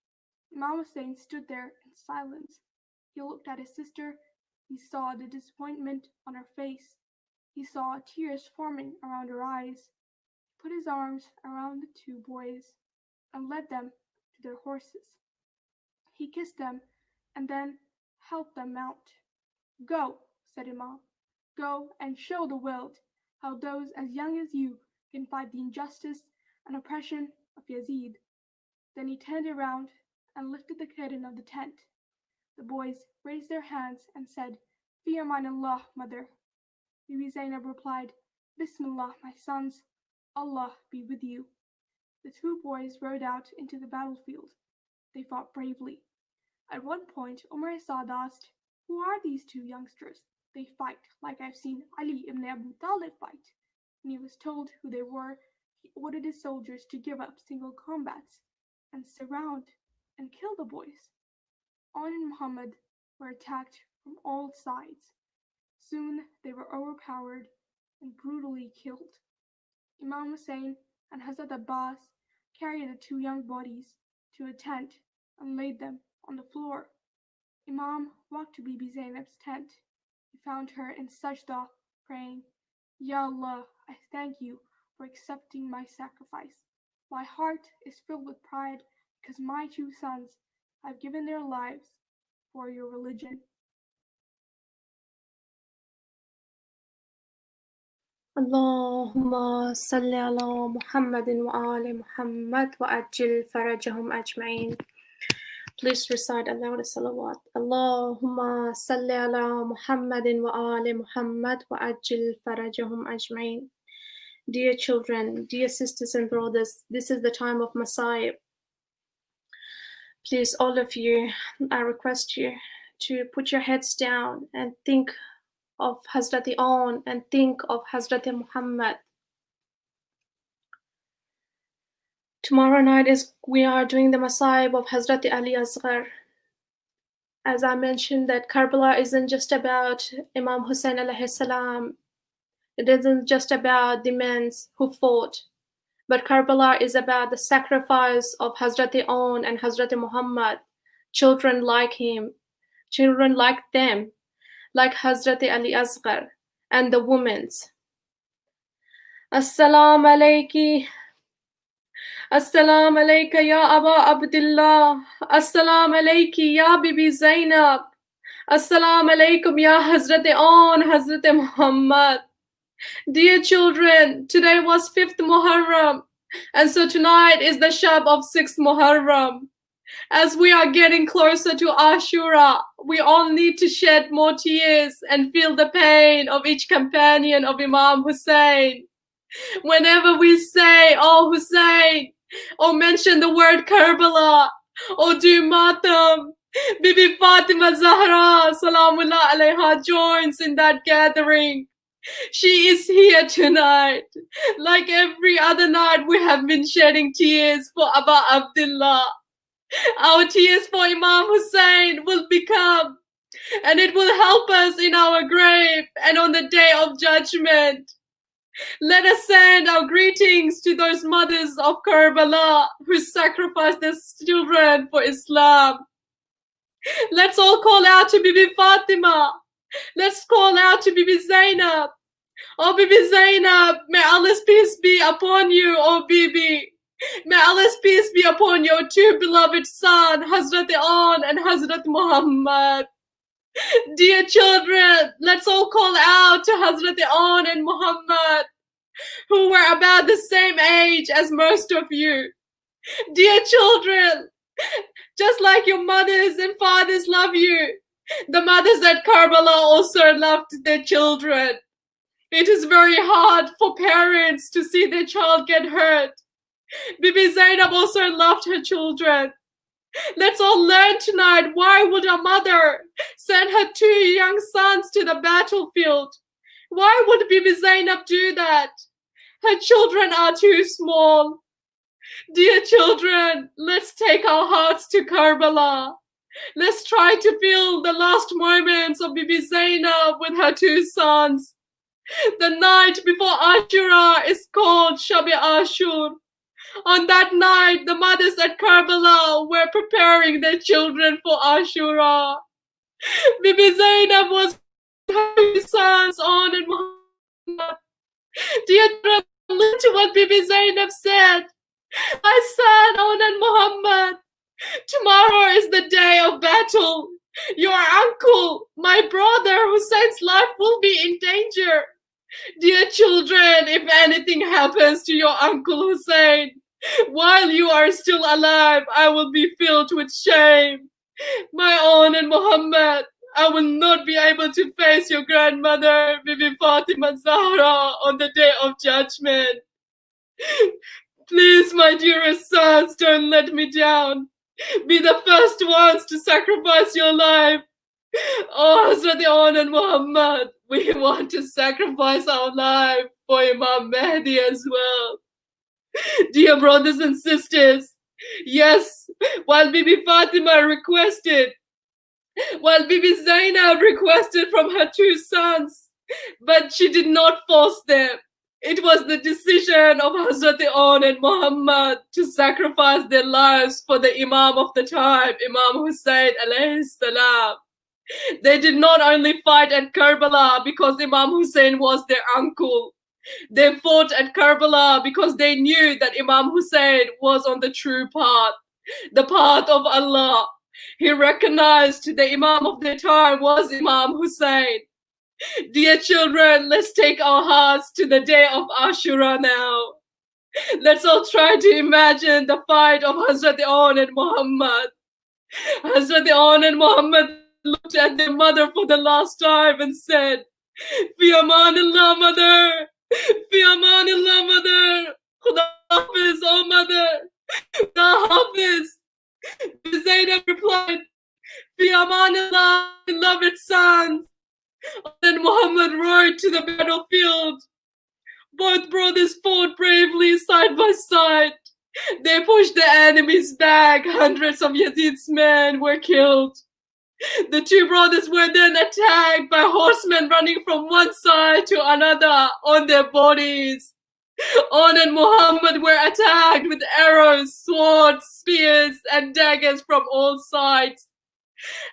Imam Hussain stood there in silence. He looked at his sister. He saw the disappointment on her face. He saw tears forming around her eyes. He put his arms around the two boys and led them to their horses. He kissed them and then helped them mount. Go, said Imam. Go and show the world how those as young as you can fight the injustice and oppression of Yazid. Then he turned around and lifted the curtain of the tent. The boys raised their hands and said, Fi amanillah, mother. Bibi Zainab replied, Bismillah, my sons. Allah be with you. The two boys rode out into the battlefield. They fought bravely. At one point, Umar Saad asked, Who are these two youngsters? They fight like I've seen Ali ibn Abu Talib fight. When he was told who they were, he ordered his soldiers to give up single combats and surround and kill the boys. Aun and Muhammad were attacked from all sides. Soon they were overpowered and brutally killed. Imam Hussain and Hazrat Abbas carried the two young bodies to a tent and laid them on the floor. Imam walked to Bibi Zainab's tent. He found her in sajda, praying, Ya Allah, I thank you for accepting my sacrifice. My heart is filled with pride because my two sons have given their lives for your religion. اللهم صل على محمد وآل محمد وأجل فرجهم أجمعين. Please recite aloud the salawat. اللهم صل على محمد وآل محمد وأجل فرجهم أجمعين. Dear children, dear sisters and brothers, this is the time of Messiah. Please, all of you, I request you to put your heads down and think of Hazrat Aun and think of Hazrat Muhammad. Tomorrow night we are doing the Masayib of Hazrat Ali Asghar. As I mentioned, that Karbala isn't just about Imam Hussain alayhi salam. It isn't just about the men who fought, but Karbala is about the sacrifice of Hazrat Aun and Hazrat Muhammad, children like him, children like them, like Hazrat Ali Asghar, and the women's. Assalamu alayki. Assalamu alayka ya Aba Abdullah. Assalamu alayki ya Bibi Zainab. Assalamu alaykum ya Hazrat Aun, Hazrat Muhammad. Dear children, today was 5th Muharram, and so tonight is the Shab of 6th Muharram. As we are getting closer to Ashura, we all need to shed more tears and feel the pain of each companion of Imam Hussain. Whenever we say, Oh Hussain, or mention the word Karbala, or do Matam, Bibi Fatima Zahra, Salamullah alayha, joins in that gathering. She is here tonight. Like every other night, we have been shedding tears for Aba Abdullah. Our tears for Imam Hussain will become, and it will help us in our grave and on the day of judgment. Let us send our greetings to those mothers of Karbala who sacrificed their children for Islam. Let's all call out to Bibi Fatima. Let's call out to Bibi Zainab. Oh Bibi Zainab, may Allah's peace be upon you, oh Bibi. May Allah's peace be upon your two beloved sons, Hazrat Aun and Hazrat Muhammad. Dear children, let's all call out to Hazrat Aun and Muhammad, who were about the same age as most of you. Dear children, just like your mothers and fathers love you, the mothers at Karbala also loved their children. It is very hard for parents to see their child get hurt. Bibi Zainab also loved her children. Let's all learn tonight, why would a mother send her 2 young sons to the battlefield? Why would Bibi Zainab do that? Her children are too small. Dear children, let's take our hearts to Karbala. Let's try to feel the last moments of Bibi Zainab with her 2 sons. The night before Ashura is called Shabi Ashur. On that night, the mothers at Karbala were preparing their children for Ashura. Bibi Zainab was with her 2 sons, Aun and Muhammad. Dear children, listen to what Bibi Zainab said. My son, Aun and Muhammad, tomorrow is the day of battle. Your uncle, my brother Hussein's life will be in danger. Dear children, if anything happens to your uncle Hussein, while you are still alive, I will be filled with shame. My Aun and Muhammad, I will not be able to face your grandmother, Bibi Fatima Zahra, on the day of judgment. Please, my dearest sons, don't let me down. Be the first ones to sacrifice your life. Oh, Hazrat Aun and Muhammad, we want to sacrifice our life for Imam Mehdi as well. Dear brothers and sisters, yes, while Bibi Fatima requested, while Bibi Zainab requested from her 2 sons, but she did not force them. It was the decision of Hazrat Aun and Muhammad to sacrifice their lives for the Imam of the time, Imam Hussain alayhi salam. They did not only fight at Karbala because Imam Hussain was their uncle. They fought at Karbala because they knew that Imam Hussain was on the true path, the path of Allah. He recognized the Imam of their time was Imam Hussain. Dear children, let's take our hearts to the day of Ashura now. Let's all try to imagine the fight of Hazrat Aun and Muhammad. Hazrat Aun and Muhammad looked at their mother for the last time and said, Fi amanillah, mother. Fi amanillah, mother. Khuda hafiz, oh mother. Khuda hafiz. Zainab replied, Fi amanillah, beloved sons. Then Muhammad rode to the battlefield. Both brothers fought bravely side by side. They pushed the enemies back. Hundreds of Yazid's men were killed. The 2 brothers were then attacked by horsemen running from one side to another on their bodies. Aun and Muhammad were attacked with arrows, swords, spears, and daggers from all sides.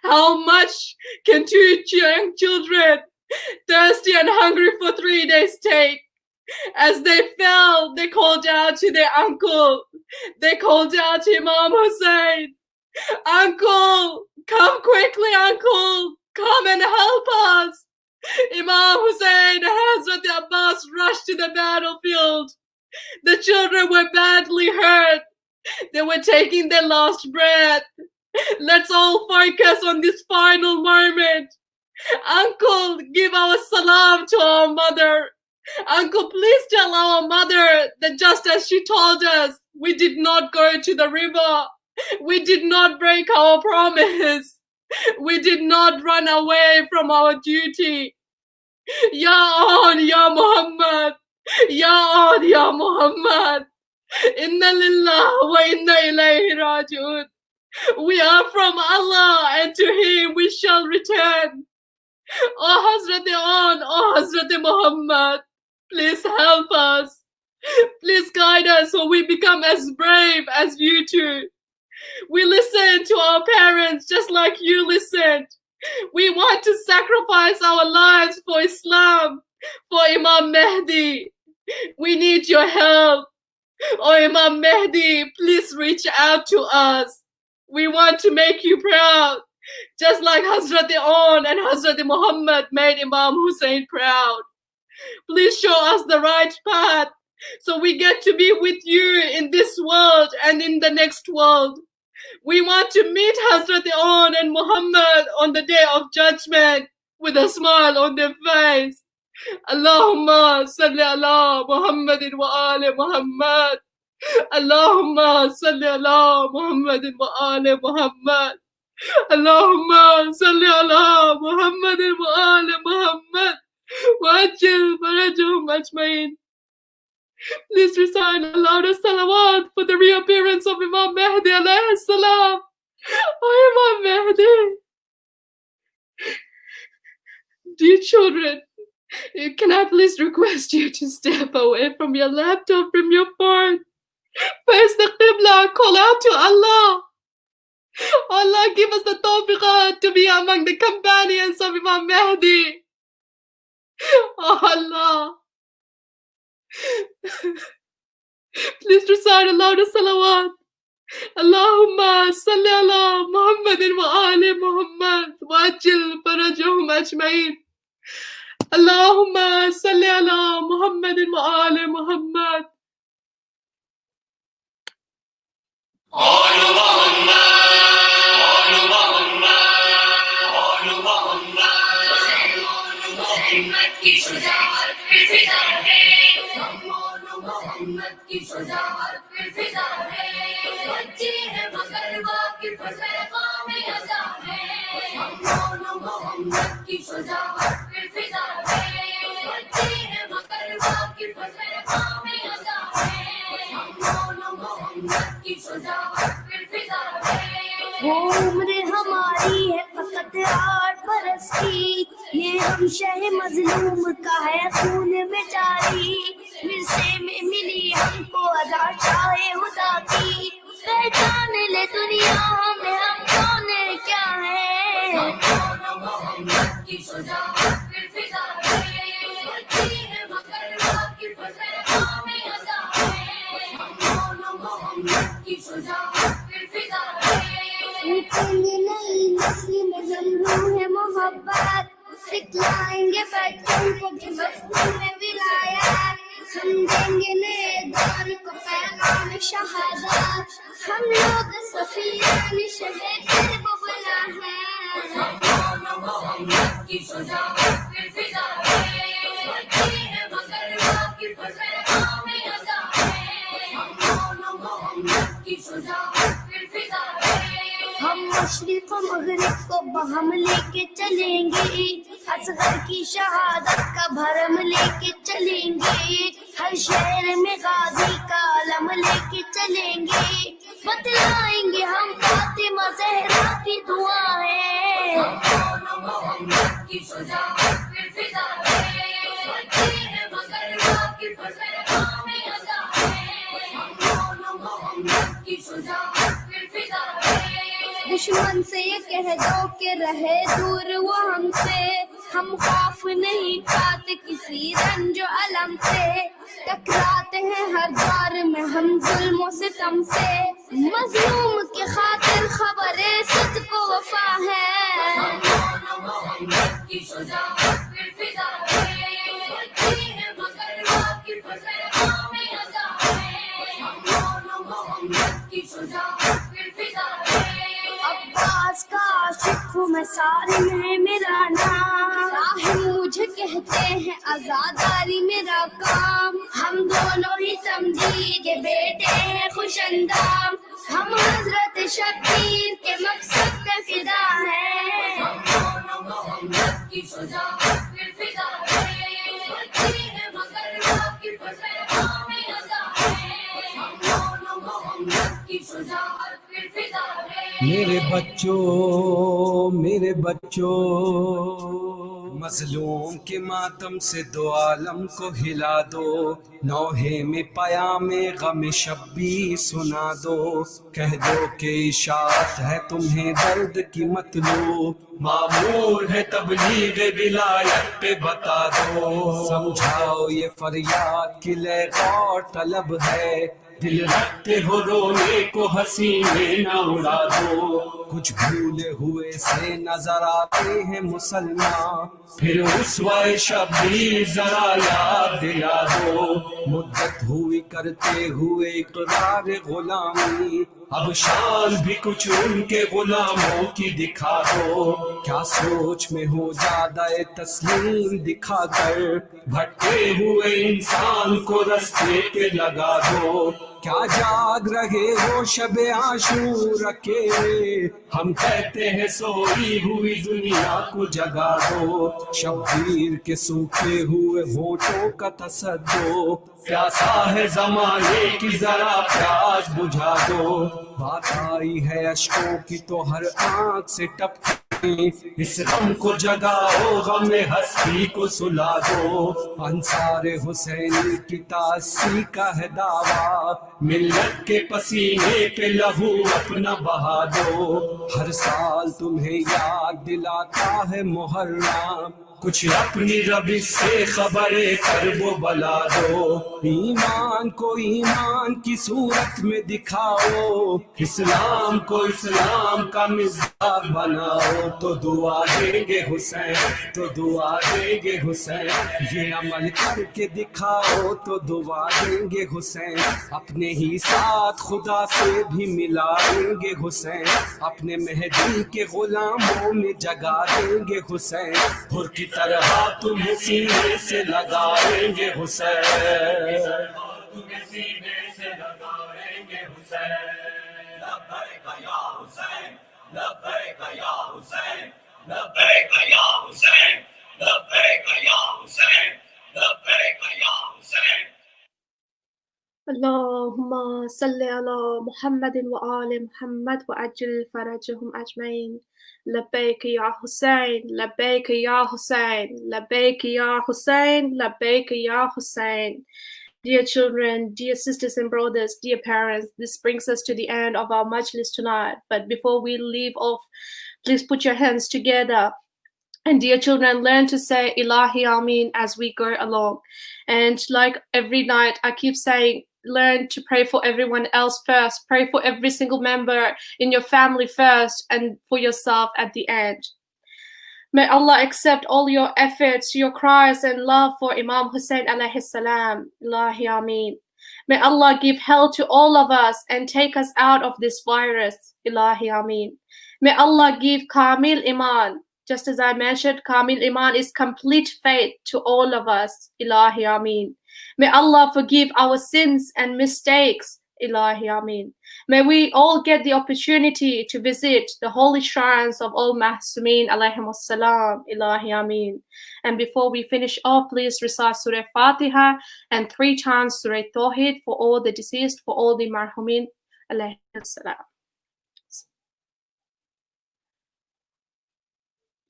How much can 2 young children, thirsty and hungry for 3 days, take? As they fell, they called out to their uncle. They called out to Imam Hussain, Uncle, come quickly, uncle, come and help us. Imam Hussain and Hazrat Abbas rushed to the battlefield. The children were badly hurt. They were taking their last breath. Let's all focus on this final moment. Uncle, give our salam to our mother. Uncle, please tell our mother that just as she told us, we did not go to the river. We did not break our promise. We did not run away from our duty. Ya Aun, Ya Muhammad. Ya Aun, Ya Muhammad. Inna lillah wa inna ilayhi raji'un. We are from Allah and to Him we shall return. Oh Hazrat Aun, oh Hazrat Muhammad, please help us. Please guide us so we become as brave as you 2. We listen to our parents just like you listened. We want to sacrifice our lives for Islam, for Imam Mehdi. We need your help. Oh Imam Mehdi, please reach out to us. We want to make you proud, just like Hazrat Aun and Hazrat Muhammad made Imam Hussain proud. Please show us the right path so we get to be with you in this world and in the next world. We want to meet Hazrat Aun and Muhammad on the day of judgment with a smile on their face. Allahumma salli ala Muhammadin wa ali Muhammad. Allahumma salli ala Muhammadin wa ali Muhammad. Allahumma salli ala Muhammadin wa ali Muhammad. Wajil farajhum ajmain. Please recite a louder salawat for the reappearance of Imam Mehdi alayhi salam. Oh, Imam Mehdi. Dear children, can I please request you to step away from your laptop, from your phone? Face the Qibla, call out to Allah. Allah, give us the tawfiq to be among the companions of Imam Mehdi. Oh Allah. Please recite a louder salawat. Allahumma salli ala Muhammadin wa ali Muhammad wa ajil farajhum ajmain. Allahumma salli ala Muhammadin wa ali Muhammad. वो उम्र हमारी है फकत 8 बरस की, ये हम शह मजलूम का है खून में जारी। विरसे में मिली हमको अज़ा चाहे खुदा की, पहचान ले दुनिया में हम कौन क्या है। नई नस्ल में जमरूह है मोहब्बत, सिखलाएंगे बच्चों को भी मफ़हूम है विलायत। हम देंगे नए दौर को पैगाम शहादत, हम लोग सफियान शहर बुबला है। हम मशरिक़ व मग़रिब को बहम लेके चलेंगे, असग़र की शहादत का भरम लेके चलेंगे। हर शहर में गाज़ी का अलम लेके चलेंगे, बतलाएंगे हम फातिमा ज़हरा की दुआ है। दुश्मन से ये कह दो कि रहे दूर वो हमसे, हम खौफ नहीं खाते किसी रंजो अलम से। टकराते हैं हर दौर में हम जुल्मों से सितम से, मज़लूम की खातिर खबरे सिद्क़ व वफ़ा है। अब्बास का आशिक हूँ मैं, सारे में मेरा नाम, राह मुझे कहते हैं आजादारी मेरा काम। हम दोनों ही समझिए बेटे हैं खुशंदाम, हम हजरत शब्बीर के मकसद पे फिदा हैं। मेरे बच्चों, मजलूम के मातम से दो आलम को हिला दो, नौहे में पयामे गम शब्बी सुना दो। कह दो कि इशाअत है तुम्हें दर्द की मतलूब, मामूर है तबलीग विलायत पे बता दो। समझाओ ये फरियाद किले गौर तलब है, दिल रखते हो रोने को हंसी में न उड़ा दो। कुछ भूले हुए से नजर आते हैं मुसलमान, फिर उस वाए शब्बीर जरा याद दिला दो। मुद्दत हुई करते हुए इकरार गुलामी, अब शान भी कुछ उनके गुलामों की दिखा दो। क्या सोच में हो ज्यादा तस्लीम दिखाकर भटके हुए इंसान को रास्ते पे लगा दो। क्या जाग रहे हो शबे आशूर अकेले, हम कहते हैं सोई हुई दुनिया को जगा दो। शब्बीर के सूखे हुए होठों का तसद्दो, प्यासा है जमाने की जरा प्यास बुझा दो। बात आई है अश्कों की तो हर आंख से टपके, इस गम को जगाओ गम हस्ती को सुला दो। अंसारे हुसैनी की तासी का है दावा, मिल्लत के पसीने पे लहू अपना बहा दो। हर साल तुम्हें याद दिलाता है मुहर्रम, कुछ अपनी रबी से खबरें कर वो बला दो। ईमान को ईमान की सूरत में दिखाओ, इस्लाम को इस्लाम का मिज़ाज बनाओ। तो दुआ देंगे हुसैन, तो दुआ देंगे हुसैन, ये अमल करके दिखाओ तो दुआ देंगे हुसैन। अपने ही साथ खुदा से भी मिलाएंगे हुसैन, अपने मेहदी के गुलामों में जगा देंगे हुसैन। हुर की तरह तुम्हें सीने से लगाएंगे हुसैन, तुम्हें सीने से लगाएंगे हुसैन। लब्बैक या हुसैन, लब्बैक या हुसैन, लब्बैक या हुसैन, लब्बैक या हुसैन, लब्बैक या Hussain. Allahumma salli ala Muhammadin wa ali Muhammad wa ajil farajahum ajmain. Labbaik ya Hussein, labbaik ya Hussein, labbaik ya Hussein, labbaik ya Hussein. Dear children, dear sisters and brothers, dear parents, this brings us to the end of our Majlis tonight. But before we leave off, please put your hands together. And dear children, learn to say Ilahi Ameen as we go along. And like every night, I keep saying, learn to pray for everyone else first. Pray for every single member in your family first and for yourself at the end. May Allah accept all your efforts, your cries and love for Imam Hussain alayhi salam. Ilahi Ameen. May Allah give health to all of us and take us out of this virus. Ilahi Ameen. May Allah give Kamil Iman. Just as I mentioned, Kamil Iman is complete faith to all of us. Ilahi Ameen. May Allah forgive our sins and mistakes. Ilahi Ameen. May we all get the opportunity to visit the holy shrines of all Mahsumeen alayhimus salam. Ilahi Ameen. And before we finish off, please recite Surah Fatiha and 3 times Surah Tawheed for all the deceased, for all the Marhumin alayhimus salam.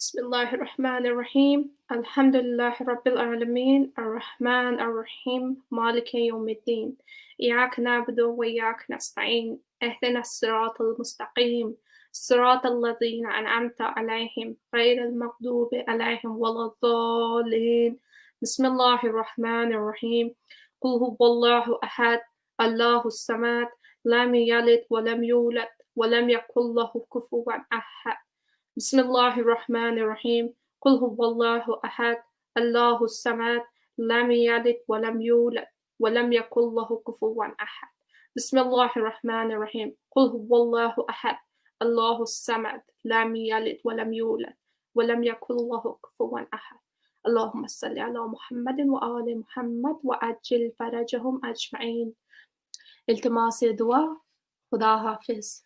Bismillahir Rahmanir Rahim. Alhamdulillahi Rabbil Alameen. Ar-Rahman Ar-Rahim. Maliki Yawmiddin. Iyyaka na'budu wa iyyaka nasta'in. Ihdina as-siratal mustaqim. Siratal ladzina an'amta 'alayhim ghayril maghdubi 'alayhim waladdallin. Bismillahir Rahmanir Rahim. Qul huwallahu ahad. Allahus samad. Lam yalid wa lam yulad wa lam yakul lahu kufuwan ahad. Bismillahir Rahmanir Rahim. Qul huwallahu ahad. Allahus samad. Lam yalid wa lam yulad wa lam yakul lahu kufuwan ahad. Bismillahir Rahmanir Rahim. Qul huwallahu ahad. Allahus samad. Lam yalid wa lam yulad wa lam yakul lahu kufuwan ahad. Allahumma salli ala Muhammadin wa ali Muhammad wa ajil farajahum ajma'in. Iltimas dua. Khuda Hafiz.